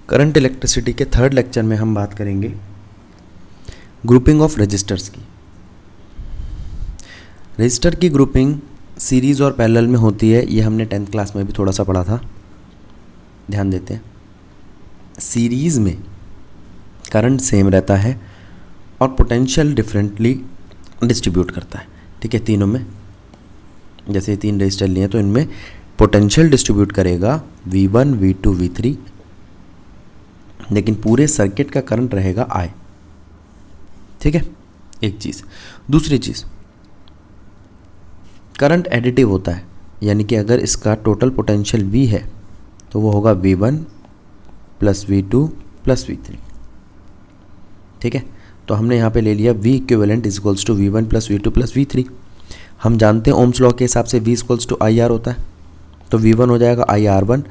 Current electricity के third lecture में हम बात करेंगे ग्रुपिंग ऑफ रजिस्टर्स की। रजिस्टर की ग्रुपिंग सीरीज़ और पैरेलल में होती है, ये हमने 10th क्लास में भी थोड़ा सा पढ़ा था, ध्यान देते हैं। सीरीज़ में करंट सेम रहता है और पोटेंशियल डिफरेंटली डिस्ट्रीब्यूट करता है, ठीक है। तीनों में जैसे तीन रजिस्टर लिए हैं तो इनमें पोटेंशियल डिस्ट्रीब्यूट करेगा V1, V2, V3, लेकिन पूरे सर्किट का करंट रहेगा I, ठीक है। एक चीज़। दूसरी चीज़, करंट एडिटिव होता है, यानी कि अगर इसका टोटल पोटेंशियल V है तो वो होगा V1 plus V2 plus V3, ठीक है। तो हमने यहाँ पे ले लिया V equivalent is equals to V1 plus V2 plus V3। हम जानते हैं ओम्स लॉ के हिसाब से V इक्वल्स टू IR होता है, तो V1 हो जाएगा IR1,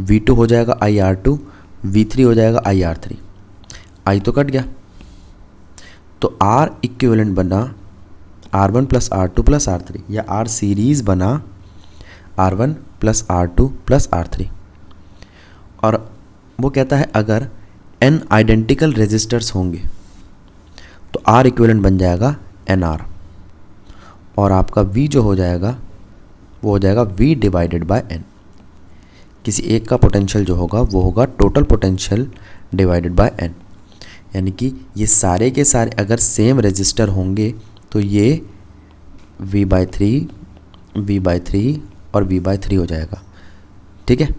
V2 हो जाएगा IR2, V3 हो जाएगा IR3। I तो कट गया, तो R इक्विवेलेंट बना R1 plus R2 plus R3, या R सीरीज़ बना R1 plus R2 plus R3। और वो कहता है अगर n आइडेंटिकल रेजिस्टर्स होंगे तो R इक्विवेलेंट बन जाएगा NR, और आपका V जो हो जाएगा वो हो जाएगा V डिवाइडेड बाय N। किसी एक का पोटेंशियल जो होगा वो होगा total potential divided by N, यानी कि ये सारे के सारे अगर सेम रेजिस्टर होंगे तो ये V/3 V/3 और V/3 हो जाएगा, ठीक है।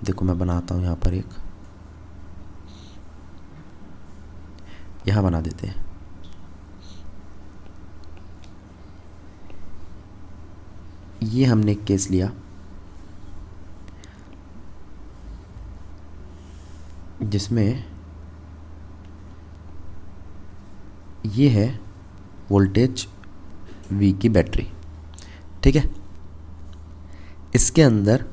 देखो मैं बनाता हूँ यहाँ पर एक, यहाँ बना देते हैं। ये हमने एक केस लिया जिसमें ये है वोल्टेज V की बैटरी, ठीक है। इसके अंदर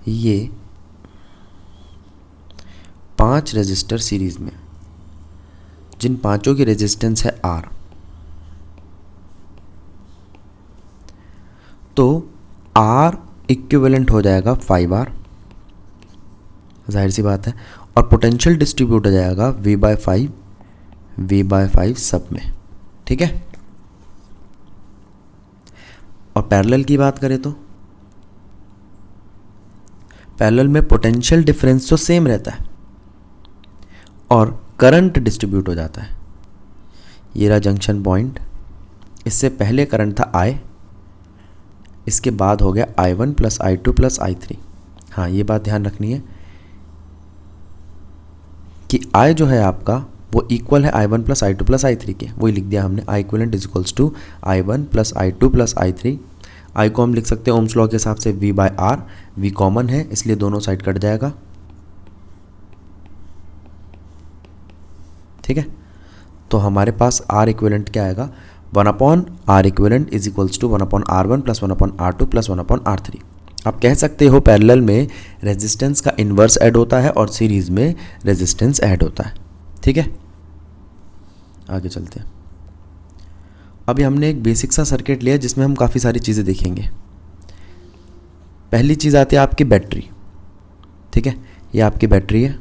ये 5 रेजिस्टर सीरीज में, जिन पांचों की रेजिस्टेंस है R, तो R इक्विवेलेंट हो जाएगा 5R, जाहिर सी बात है, और पोटेंशियल डिस्ट्रीब्यूट हो जाएगा V/5 V/5 सब में, ठीक है। और पैरेलल की बात करें तो पैरेलल में पोटेंशियल डिफरेंस तो सेम रहता है और करंट डिस्ट्रीब्यूट हो जाता है। ये रहा जंक्शन पॉइंट, इससे पहले करंट था I, इसके बाद हो गया I1 plus I2 plus I3। हाँ, ये बात ध्यान रखनी है कि I जो है आपका वो इक्वल है I1 plus I2 plus I3 के, वही लिख दिया हमने, I equivalent is equals to I1 plus I2 plus I3। I को हम लिख सकते हैं ओम्स लॉ के हिसाब से V/R, V कॉमन है इसलिए दोनों साइड कट जाएगा, ठीक है। तो हमारे पास R इक्विवेलेंट क्या आएगा, 1/R equivalent is equals to 1/R1 plus 1/R2 plus 1/R3। आप कह सकते हो पैरेलल में रेजिस्टेंस का इन्वर्स ऐड होता है और सीरीज में रेजिस्टेंस ऐड होता है, ठीक है। आगे चलते हैं। अभी हमने एक बेसिक सा सर्किट लिया जिसमें हम काफ़ी सारी चीज़ें देखेंगे। पहली चीज़ आती है आपकी बैटरी, ठीक है। ये आपकी बैटरी है,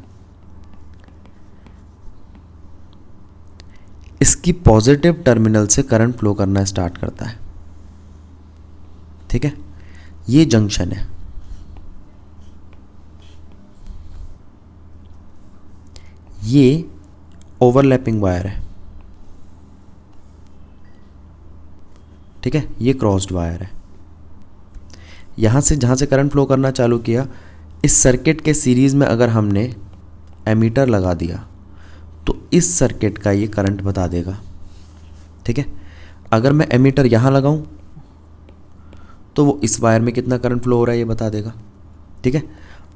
इसकी पॉजिटिव टर्मिनल से करंट फ्लो करना स्टार्ट करता है, ठीक है। ये जंक्शन है, ये ओवरलैपिंग वायर है, ठीक है। ये क्रॉस्ड वायर है। यहाँ से जहाँ से करंट फ्लो करना चालू किया, इस सर्किट के सीरीज़ में अगर हमने एमीटर लगा दिया तो इस सर्किट का ये करंट बता देगा, ठीक है। अगर मैं एमीटर यहाँ लगाऊं तो वो इस वायर में कितना करंट फ्लो हो रहा है ये बता देगा, ठीक है।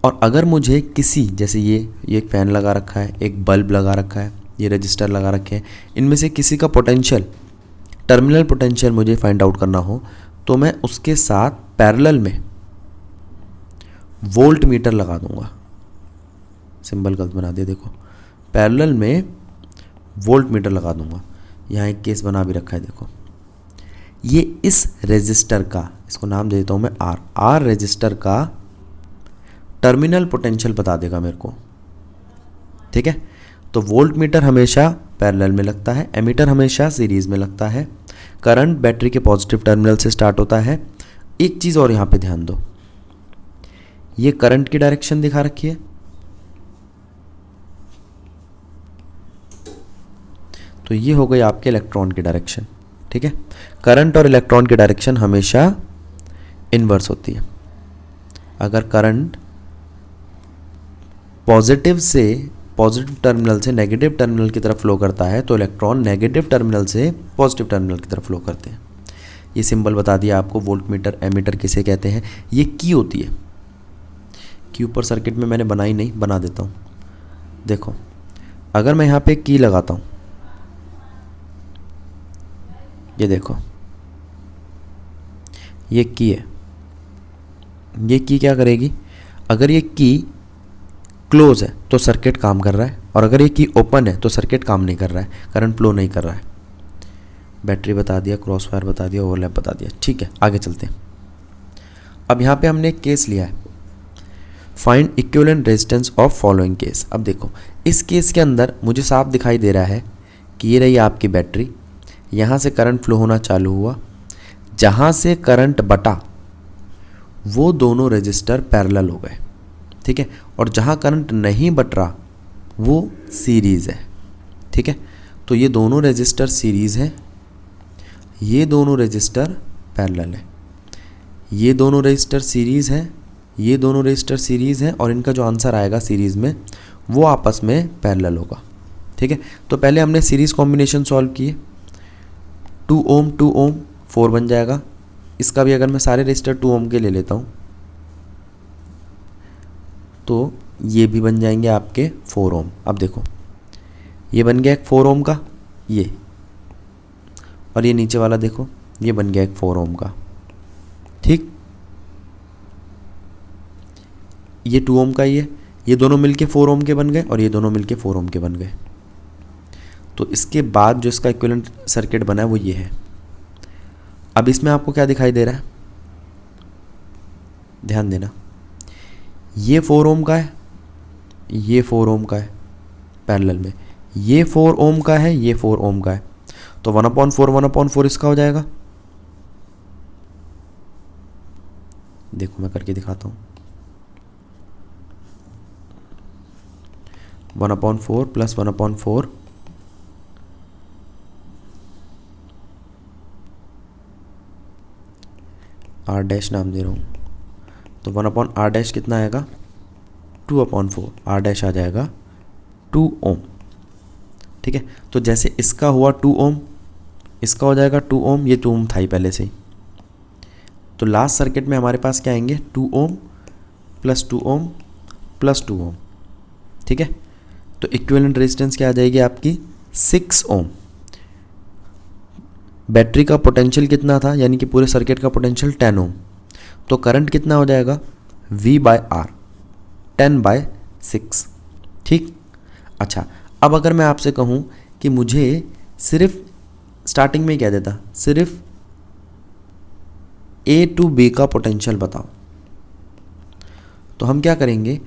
और अगर मुझे किसी, जैसे ये एक फ़ैन लगा रखा है, एक बल्ब लगा रखा है, ये रजिस्टर लगा रखे हैं, इनमें से किसी का पोटेंशियल, टर्मिनल पोटेंशियल मुझे फाइंड आउट करना हो तो मैं उसके साथ पैरेलल में वोल्ट मीटर लगा दूंगा। सिंबल गलत बना दिया, देखो, पैरेलल में वोल्ट मीटर लगा दूंगा। यहाँ एक केस बना भी रखा है, देखो, ये इस रेजिस्टर का, इसको नाम दे देता हूँ मैं आर रेजिस्टर का टर्मिनल पोटेंशियल बता देगा मेरे को। ठीक है, तो वोल्ट मीटर हमेशा पैरेलल में लगता है, एमीटर हमेशा सीरीज में लगता है, करंट बैटरी के पॉजिटिव टर्मिनल से स्टार्ट होता है। एक चीज़ और यहाँ पे ध्यान दो, ये करंट की डायरेक्शन दिखा रखी है, तो ये हो गई आपके इलेक्ट्रॉन की डायरेक्शन। ठीक है, करंट और इलेक्ट्रॉन की डायरेक्शन हमेशा इनवर्स होती है। अगर करंट पॉजिटिव टर्मिनल से नेगेटिव टर्मिनल की तरफ फ्लो करता है तो इलेक्ट्रॉन नेगेटिव टर्मिनल से पॉजिटिव टर्मिनल की तरफ फ्लो करते हैं। ये सिंबल बता दिया आपको, वोल्ट मीटर एमीटर किसे कहते हैं। ये की होती है, की ऊपर सर्किट में मैंने बनाई नहीं, बना देता हूँ। देखो, अगर मैं यहाँ पे की लगाता हूँ, ये देखो ये की है, ये की क्या करेगी, अगर ये की क्लोज है तो सर्किट काम कर रहा है, और अगर ये की ओपन है तो सर्किट काम नहीं कर रहा है, करंट फ्लो नहीं कर रहा है। बैटरी बता दिया, क्रॉस वायर बता दिया, ओवरलैप बता दिया। ठीक है, आगे चलते हैं। अब यहाँ पे हमने एक केस लिया है, find equivalent resistance of following case. अब देखो, इस केस के अंदर मुझे साफ दिखाई दे रहा है कि ये रही आपकी बैटरी, यहाँ से करंट फ्लो होना चालू हुआ, जहाँ से करंट बटा वो दोनों रेजिस्टर पैरेलल हो गए। ठीक है, और जहाँ करंट नहीं बट रहा वो सीरीज़ है। ठीक है, तो ये दोनों रेजिस्टर सीरीज़ है, ये दोनों रेजिस्टर पैरेलल है, ये दोनों रेजिस्टर सीरीज़ है, ये दोनों रेजिस्टर सीरीज़ है, और इनका जो आंसर आएगा सीरीज़ में वो आपस में पैरेलल होगा। ठीक है, तो पहले हमने सीरीज़ कॉम्बिनेशन सॉल्व किए, 2 ओम 2 ओम 4 बन जाएगा। इसका भी अगर मैं सारे रेजिस्टर 2 ओम के ले लेता हूँ तो ये भी बन जाएंगे आपके 4 ओम। अब देखो, ये बन गया एक 4 ओम का, ये, और ये नीचे वाला देखो ये बन गया एक 4 ओम का। ठीक, ये 2 ओम का ही है, ये दोनों मिलके 4 ओम के बन गए और ये दोनों मिलके 4 ओम के बन गए। तो इसके बाद जो इसका इक्विवेलेंट सर्किट बना है वो ये है। अब इसमें आपको क्या दिखाई दे रहा है, ध्यान देना, ये 4 ओम का है, ये 4 ओम का है पैरेलल में, ये 4 ओम का है, ये 4 ओम का है, तो 1/4 इसका हो जाएगा। देखो मैं करके दिखाता हूँ, 1/4 प्लस 1/4 आर डैश नाम दे रहा हूँ, तो 1/r डैश कितना आएगा, 2/4, आर डैश आ जाएगा 2 ओम। ठीक है, तो जैसे इसका हुआ 2 ओम, इसका हो जाएगा 2 ओम, ये 2 ओम था ही पहले से ही। तो लास्ट सर्किट में हमारे पास क्या आएंगे, 2 ओम प्लस 2 ओम प्लस 2 ओम। ठीक है, तो इक्विवेलेंट रेजिस्टेंस क्या आ जाएगी आपकी, 6 ओम। बैटरी का पोटेंशियल कितना था, यानी कि पूरे सर्किट का पोटेंशियल 10 ओम, तो करंट कितना हो जाएगा, V/R 10/6। ठीक, अच्छा, अब अगर मैं आपसे कहूँ कि मुझे सिर्फ स्टार्टिंग में ही कह देता, सिर्फ A to B का पोटेंशियल बताओ, तो हम क्या करेंगे,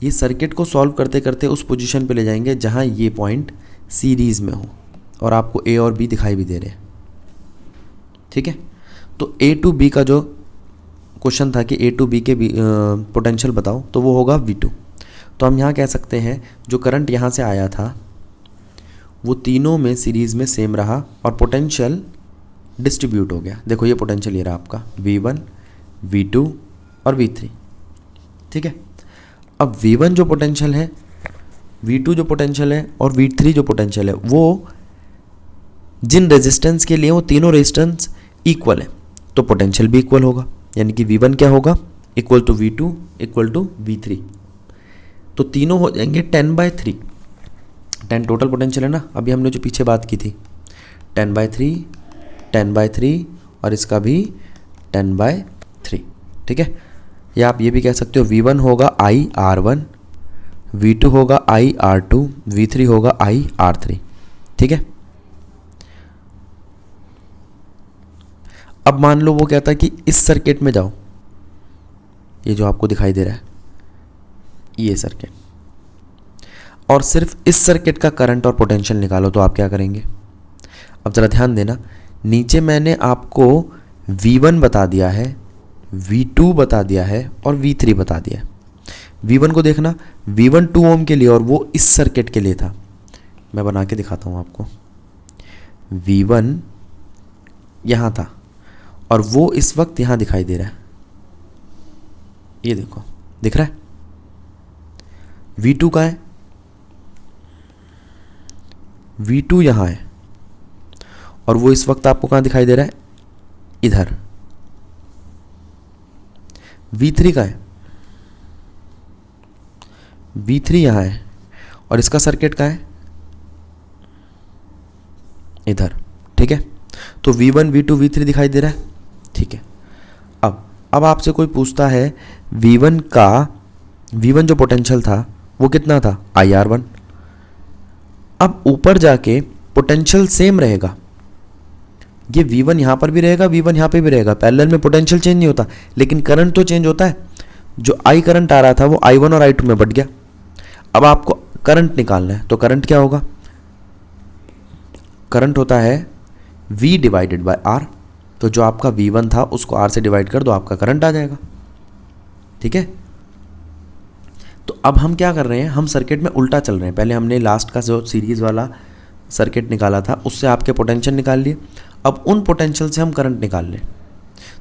ये सर्किट को सॉल्व करते करते उस पोजीशन पे ले जाएंगे जहाँ ये पॉइंट सीरीज़ में हो और आपको A और B दिखाई भी दे रहे हैं। ठीक है, तो A to B का जो क्वेश्चन था कि A to B के पोटेंशियल बताओ, तो वो होगा V2। तो हम यहाँ कह सकते हैं जो करंट यहाँ से आया था वो तीनों में सीरीज़ में सेम रहा और पोटेंशियल डिस्ट्रीब्यूट हो गया। देखो ये पोटेंशियल ये रहा आपका V1, V2 और V3। ठीक है, अब V1 जो पोटेंशियल है, V2 जो पोटेंशियल है और V3 जो पोटेंशियल है, वो जिन रेजिस्टेंस के लिए वो तीनों रेजिस्टेंस इक्वल है तो पोटेंशियल भी इक्वल होगा, यानी कि V1 क्या होगा, equal to V2 equal to V3। तो तीनों हो जाएंगे 10/3। 10 टोटल पोटेंशियल है ना, अभी हमने जो पीछे बात की थी, 10/3 10/3 और इसका भी 10/3। ठीक है, या आप ये भी कह सकते हो V1 होगा IR1, V2 होगा IR2, V3 होगा IR3। ठीक है, अब मान लो वो कहता है कि इस सर्किट में जाओ, ये जो आपको दिखाई दे रहा है ये सर्किट, और सिर्फ इस सर्किट का करंट और पोटेंशियल निकालो, तो आप क्या करेंगे? अब ज़रा ध्यान देना, नीचे मैंने आपको V1 बता दिया है, V2 बता दिया है और V3 बता दिया है। V1 को देखना, V1 2 ओम के लिए और वो इस सर्किट के लिए था। मैं बना के दिखाता हूँ आपको। V1 यहाँ था और वो इस वक्त यहाँ दिखाई दे रहा है, ये देखो दिख रहा है। V2 का है, V2 यहाँ है और वो इस वक्त आपको कहाँ दिखाई दे रहा है? इधर। V3 का है, V3 यहाँ है और इसका सर्किट का है इधर। ठीक है, तो V1 V2 V3 दिखाई दे रहा है। ठीक है, अब आपसे कोई पूछता है V1 जो पोटेंशियल था वो कितना था? IR1। अब ऊपर जाके पोटेंशियल सेम रहेगा, ये V1 यहाँ पर भी रहेगा, V1 यहाँ पे भी रहेगा, पैरेलल में पोटेंशियल चेंज नहीं होता, लेकिन करंट तो चेंज होता है। जो I करंट आ रहा था वो I1 और I2 में बढ़ गया। अब आपको करंट निकालना है, तो करंट क्या होगा? करंट होता है V डिवाइडेड बाय R। तो जो आपका V1 था उसको R से डिवाइड कर दो, आपका करंट आ जाएगा। ठीक है, तो अब हम क्या कर रहे हैं? हम सर्किट में उल्टा चल रहे हैं। पहले हमने लास्ट का जो सीरीज वाला सर्किट निकाला था उससे आपके पोटेंशियल निकाल लिए, अब उन पोटेंशियल से हम करंट निकाल लें।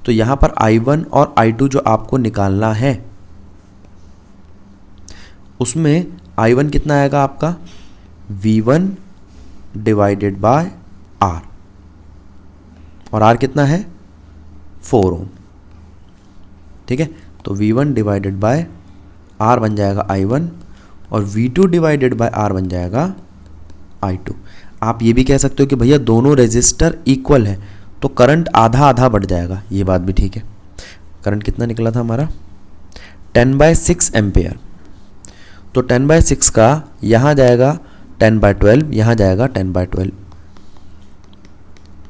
तो यहाँ पर I1 और I2 जो आपको निकालना है उसमें I1 कितना आएगा आपका? V1 डिवाइडेड बाय R, और R कितना है? 4 ओम। ठीक है, तो V1 डिवाइडेड बाय R बन जाएगा I1 और V2 डिवाइडेड बाय R बन जाएगा I2। आप ये भी कह सकते हो कि भैया दोनों रेजिस्टर इक्वल है तो करंट आधा आधा बढ़ जाएगा, ये बात भी ठीक है। करंट कितना निकला था हमारा? 10/6 एम्पेयर। तो 10/6 का यहाँ जाएगा 10/12, यहाँ जाएगा 10/12।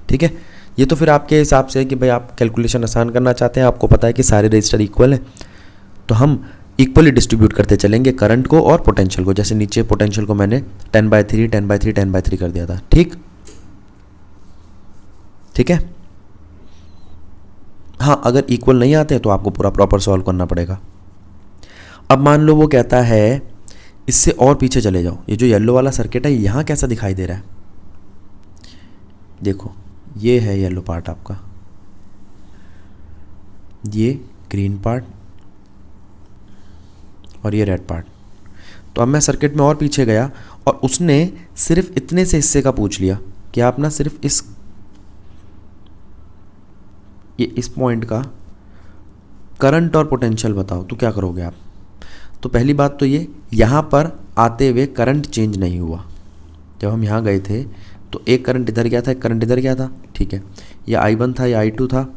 ठीक है, ये तो फिर आपके हिसाब से है कि भाई आप कैलकुलेशन आसान करना चाहते हैं, आपको पता है कि सारे रजिस्टर इक्वल हैं, तो हम इक्वली डिस्ट्रीब्यूट करते चलेंगे करंट को और पोटेंशियल को। जैसे नीचे पोटेंशियल को मैंने 10/3 10/3 10/3 कर दिया था। ठीक है, हाँ, अगर इक्वल नहीं आते तो आपको पूरा प्रॉपर सॉल्व करना पड़ेगा। अब मान लो वो कहता है इससे और पीछे चले जाओ, ये जो येलो वाला सर्किट है यहाँ कैसा दिखाई दे रहा है? देखो ये है येलो पार्ट आपका, ये ग्रीन पार्ट और ये रेड पार्ट। तो अब मैं सर्किट में और पीछे गया और उसने सिर्फ इतने से हिस्से का पूछ लिया कि आप ना सिर्फ इस पॉइंट का करंट और पोटेंशियल बताओ, तो क्या करोगे आप? तो पहली बात तो ये, यहाँ पर आते हुए करंट चेंज नहीं हुआ। जब हम यहाँ गए थे तो एक करंट इधर गया था, एक करंट इधर गया था। ठीक है, ये I1 था, ये I2 था।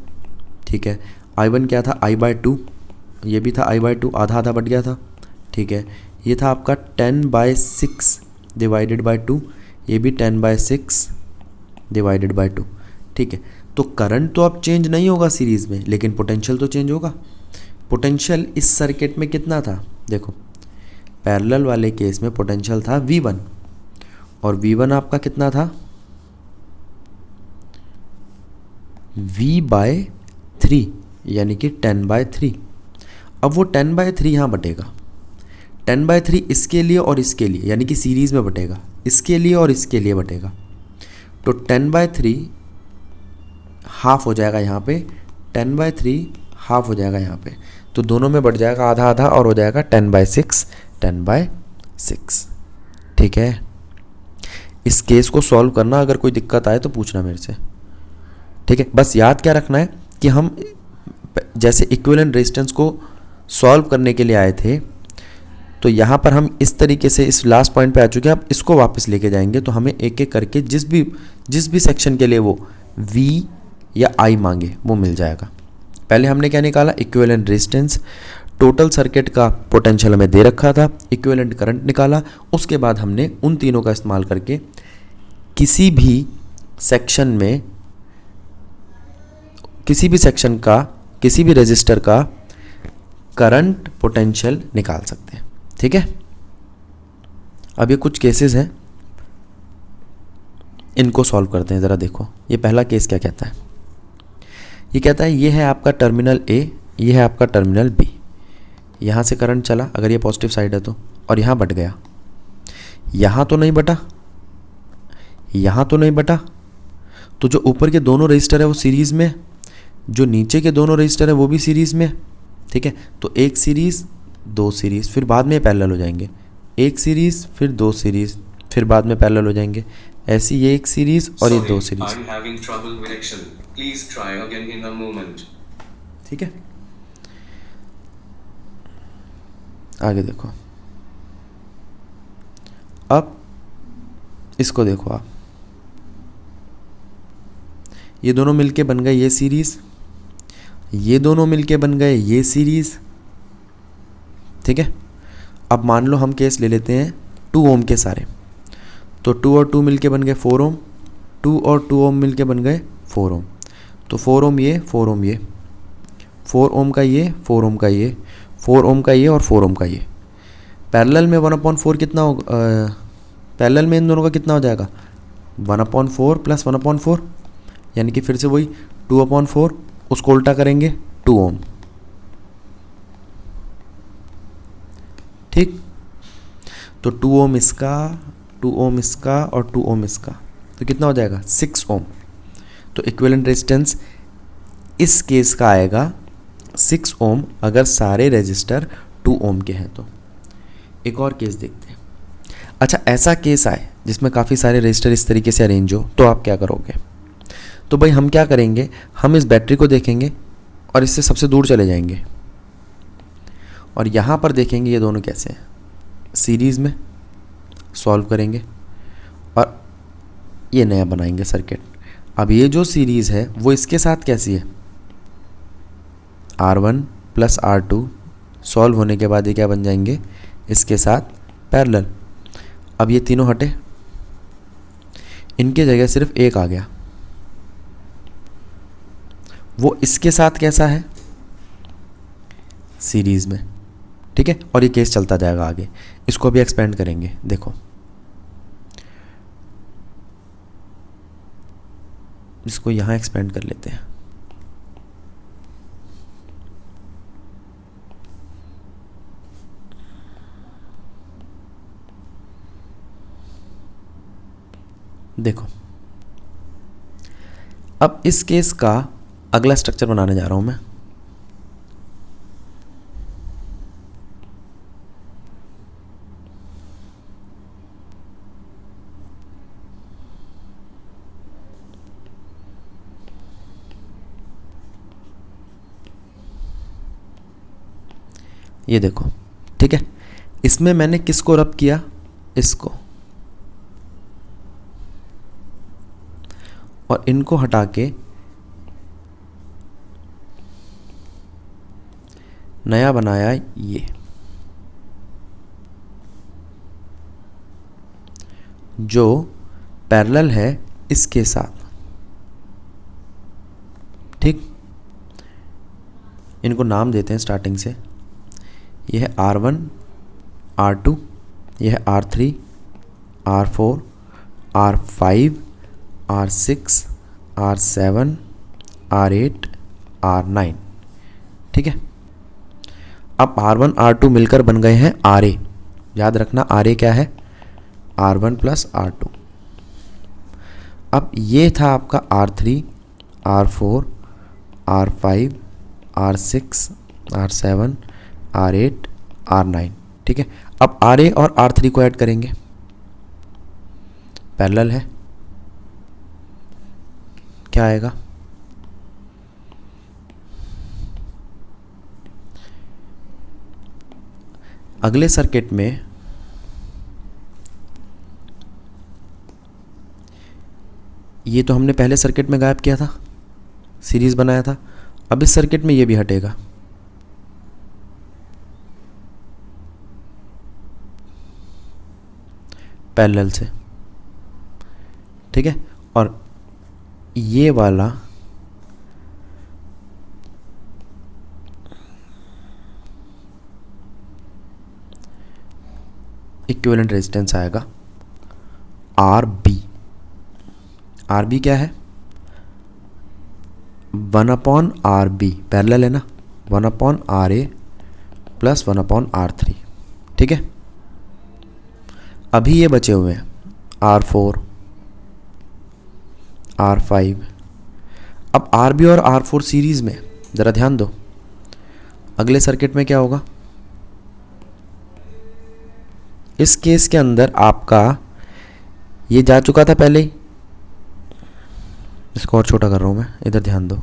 ठीक है, I1 क्या था? I/2, ये भी था I/2, आधा आधा बढ़ गया था। ठीक है, ये था आपका 10/6 डिवाइडेड बाय 2, ये भी 10/6 डिवाइडेड बाय 2। ठीक है, तो करंट तो अब चेंज नहीं होगा सीरीज़ में, लेकिन पोटेंशियल तो चेंज होगा। पोटेंशियल इस सर्किट में कितना था? देखो पैरेलल वाले केस में पोटेंशियल था V1 और V1 आपका कितना था? V/3 यानी कि 10/3। अब वो 10/3 यहाँ बटेगा, 10/3 इसके लिए और इसके लिए, यानी कि सीरीज़ में बटेगा, इसके लिए और इसके लिए बटेगा। तो 10/3 हाफ हो जाएगा यहाँ पे, 10/3 हाफ हो जाएगा यहाँ पे, तो दोनों में बढ़ जाएगा आधा आधा और हो जाएगा 10/6 10/6। ठीक है, इस केस को सॉल्व करना, अगर कोई दिक्कत आए तो पूछना मेरे से। ठीक है, बस याद क्या रखना है कि हम जैसे इक्विवेलेंट रेजिस्टेंस को सॉल्व करने के लिए आए थे, तो यहाँ पर हम इस तरीके से इस लास्ट पॉइंट पे आ चुके हैं। अब इसको वापस लेके जाएंगे तो हमें एक एक करके जिस भी सेक्शन के लिए वो V या I मांगे वो मिल जाएगा। पहले हमने क्या निकाला? Equivalent resistance. टोटल सर्किट का पोटेंशियल हमें दे रखा था, इक्विवेलेंट करंट निकाला। उसके बाद हमने उन तीनों का इस्तेमाल करके किसी भी सेक्शन में किसी भी सेक्शन का, किसी भी रजिस्टर का करंट पोटेंशियल निकाल सकते हैं। ठीक है, अब ये कुछ केसेस हैं, इनको सॉल्व करते हैं। ज़रा देखो ये पहला केस क्या कहता है। ये कहता है ये है आपका टर्मिनल ए, ये है आपका टर्मिनल बी। यहाँ से करंट चला, अगर ये पॉजिटिव साइड है तो, और यहाँ बट गया। यहाँ तो नहीं बटा, यहाँ तो नहीं बटा, तो जो ऊपर के दोनों रजिस्टर है वो सीरीज़ में, जो नीचे के दोनों रजिस्टर है वो भी सीरीज़ में। ठीक है, तो एक सीरीज़, दो सीरीज़, फिर बाद में पैरेलल हो जाएंगे। एक सीरीज़, फिर दो सीरीज़, फिर बाद में पैरेलल हो जाएंगे। ऐसी ये एक सीरीज़ और ये दो सीरीज़। ठीक है, आगे देखो। अब इसको देखो आप, ये दोनों मिलके बन गए ये सीरीज़, ये दोनों मिलके बन गए ये सीरीज़। ठीक है, अब मान लो हम केस ले लेते हैं 2 ओम के सारे, तो 2 और 2 मिलके बन गए 4 ओम, 2 और 2 ओम मिलके बन गए 4 ओम। तो 4 ओम ये, 4 ओम ये, 4 ओम का ये, 4 ओम का ये, 4 ओम का ये और 4 ओम का ये। पैरेलल में 1/4 कितना होगा, पैरेलल में इन दोनों का कितना हो जाएगा, 1/4 प्लस 1/4, यानी कि फिर से वही 2/4, उसको उल्टा करेंगे 2 ओम। ठीक, तो 2 ओम इसका, 2 ओम इसका और 2 ओम इसका, तो कितना हो जाएगा 6 ओम। तो इक्विवेलेंट रेजिस्टेंस इस केस का आएगा 6 ओम अगर सारे रजिस्टर 2 ओम के हैं। तो एक और केस देखते हैं। अच्छा, ऐसा केस आए जिसमें काफ़ी सारे रजिस्टर इस तरीके से अरेंज हो, तो आप क्या करोगे। तो भाई हम क्या करेंगे, हम इस बैटरी को देखेंगे और इससे सबसे दूर चले जाएंगे और यहाँ पर देखेंगे ये दोनों कैसे हैं, सीरीज़ में सॉल्व करेंगे और ये नया बनाएंगे सर्किट। अब ये जो सीरीज़ है वो इसके साथ कैसी है, R1 प्लस R2, सॉल्व होने के बाद ये क्या बन जाएंगे, इसके साथ पैरेलल। अब ये तीनों हटे, इनके जगह सिर्फ एक आ गया, वो इसके साथ कैसा है, सीरीज़ में। ठीक है, और ये केस चलता जाएगा आगे। इसको अभी एक्सपेंड करेंगे। देखो इसको यहाँ एक्सपेंड कर लेते हैं। देखो अब इस केस का अगला स्ट्रक्चर बनाने जा रहा हूं मैं। ये देखो, ठीक है, इसमें मैंने किसको रब किया, इसको, और इनको हटा के नया बनाया ये, जो पैरेलल है इसके साथ। ठीक, इनको नाम देते हैं स्टार्टिंग से। यह है R1, R2, यह है R3, R4, R5, R6, R7, R8, R9। ठीक है, अब R1 R2 मिलकर बन गए हैं RA। याद रखना RA क्या है, R1 प्लस R2। अब ये था आपका R3, R4, R5, R6, R7, R8, R9। ठीक है, अब RA और R3 को ऐड करेंगे, पैरेलल है, क्या आएगा, अगले सर्किट में ये तो हमने पहले सर्किट में गायब किया था, सीरीज बनाया था। अब इस सर्किट में ये भी हटेगा, पैरेलल से। ठीक है, और ये वाला इक्विवेलेंट रेजिस्टेंस आएगा आर बी। आर बी क्या है? 1/RB, पैरेलल है ना, 1/RA प्लस 1/R3। ठीक है, अभी ये बचे हुए हैं R4, R5। अब RB और R4 सीरीज़ में, ज़रा ध्यान दो, अगले सर्किट में क्या होगा? इस केस के अंदर आपका ये जा चुका था पहले ही, इसको और छोटा कर रहा हूँ मैं, इधर ध्यान दो।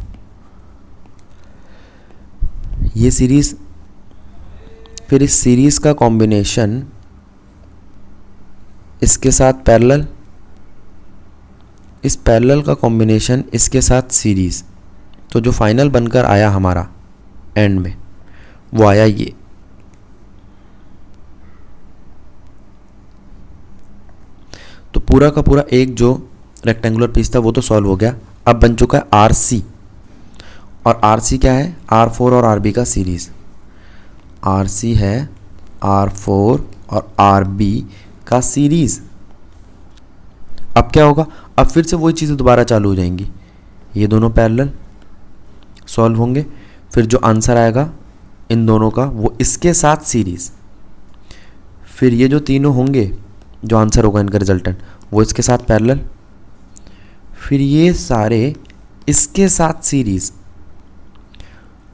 ये सीरीज़, फिर इस सीरीज़ का कॉम्बिनेशन इसके साथ पैरेलल, इस पैरेलल का कॉम्बिनेशन इसके साथ सीरीज़, तो जो फाइनल बनकर आया हमारा एंड में वो आया ये। तो पूरा का पूरा एक जो रेक्टेंगुलर पीस था वो तो सॉल्व हो गया। अब बन चुका है RC, और RC क्या है? R4 और RB का सीरीज़। RC है R4 और RB का सीरीज़। अब क्या होगा? अब फिर से वही चीज़ें दोबारा चालू हो जाएंगी, ये दोनों पैरेलल सॉल्व होंगे, फिर जो आंसर आएगा इन दोनों का वो इसके साथ सीरीज़, फिर ये जो तीनों होंगे जो आंसर होगा इनका रिजल्टेंट वो इसके साथ पैरेलल, फिर ये सारे इसके साथ सीरीज़,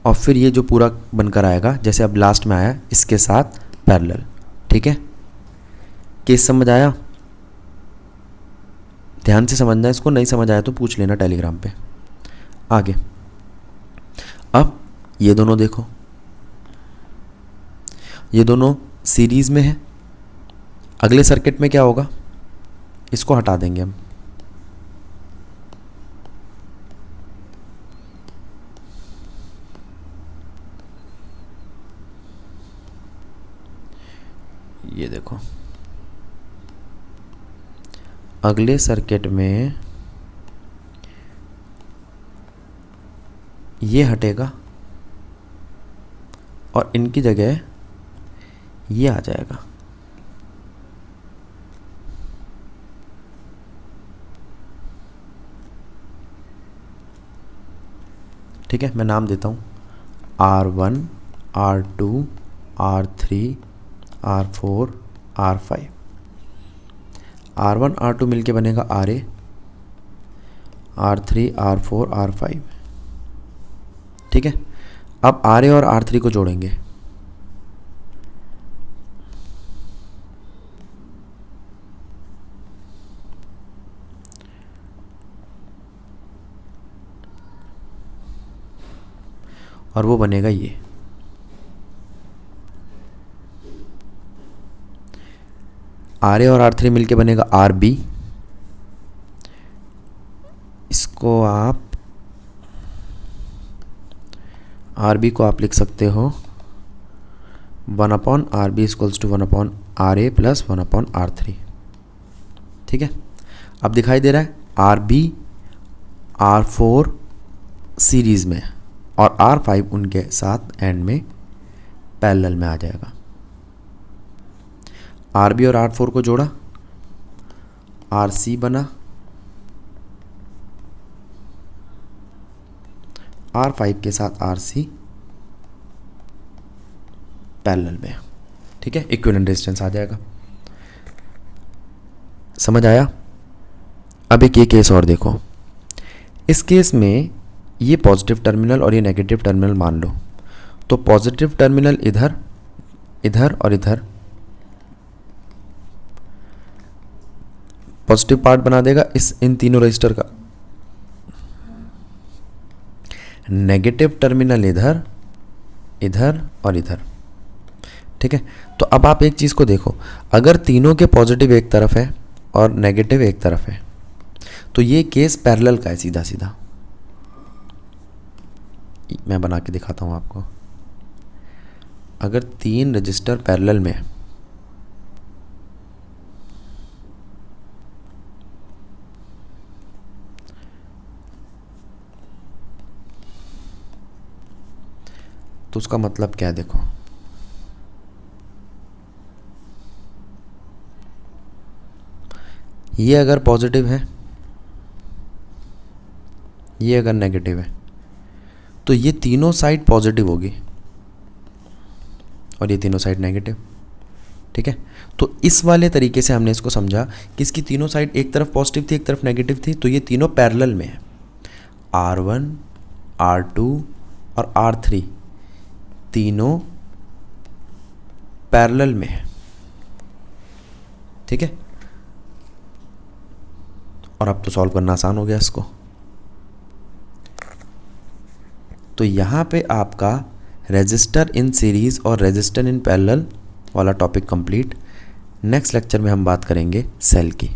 और फिर ये जो पूरा बनकर आएगा जैसे अब लास्ट में आया इसके साथ पैरेलल। ठीक है, केस समझ आया? ध्यान से समझना है इसको, नहीं समझ आया तो पूछ लेना टेलीग्राम पे। आगे, अब ये दोनों देखो, ये दोनों सीरीज़ में है। अगले सर्किट में क्या होगा? इसको हटा देंगे हम, ये देखो अगले सर्किट में ये हटेगा और इनकी जगह ये आ जाएगा। ठीक है, मैं नाम देता हूँ R1, R2, R3, R4, R5। R1, R2 मिलके बनेगा RA, R3, R4, R5। ठीक है, अब RA और R3 को जोड़ेंगे, और वो बनेगा ये। RA और R3 मिलके बनेगा RB। इसको आप RB को आप लिख सकते हो 1/RB = 1/RA प्लस 1/R3। ठीक है, अब दिखाई दे रहा है RB R4 सीरीज़ में और R5 उनके साथ एंड में पैरेलल में आ जाएगा। RB और R4 को जोड़ा, RC बना, R5 के साथ RC पैरेलल में। ठीक है, इक्विवेलेंट रेजिस्टेंस आ जाएगा। समझ आया? अब एक ये केस और देखो, इस केस में ये पॉजिटिव टर्मिनल और ये नेगेटिव टर्मिनल मान लो, तो पॉजिटिव टर्मिनल इधर, इधर और इधर पॉजिटिव पार्ट बना देगा इन तीनों रजिस्टर का। नेगेटिव टर्मिनल इधर, इधर और इधर। ठीक है, तो अब आप एक चीज़ को देखो, अगर तीनों के पॉजिटिव एक तरफ है और नेगेटिव एक तरफ है तो ये केस पैरेलल का है सीधा सीधा। मैं बना के दिखाता हूँ आपको। अगर 3 रजिस्टर पैरेलल में है तो उसका मतलब क्या है? देखो, ये अगर पॉजिटिव है, ये अगर नेगेटिव है, तो ये तीनों साइड पॉजिटिव होगी और ये तीनों साइड नेगेटिव। ठीक है, तो इस वाले तरीके से हमने इसको समझा कि इसकी तीनों साइड एक तरफ पॉजिटिव थी एक तरफ नेगेटिव थी, तो ये तीनों पैरेलल में है। R1, R2 और R3 तीनों पैरेलल में है। ठीक है, और अब तो सॉल्व करना आसान हो गया इसको। तो यहाँ पे आपका रेजिस्टर इन सीरीज़ और रेजिस्टर इन पैरेलल वाला टॉपिक कंप्लीट। नेक्स्ट लेक्चर में हम बात करेंगे सेल की।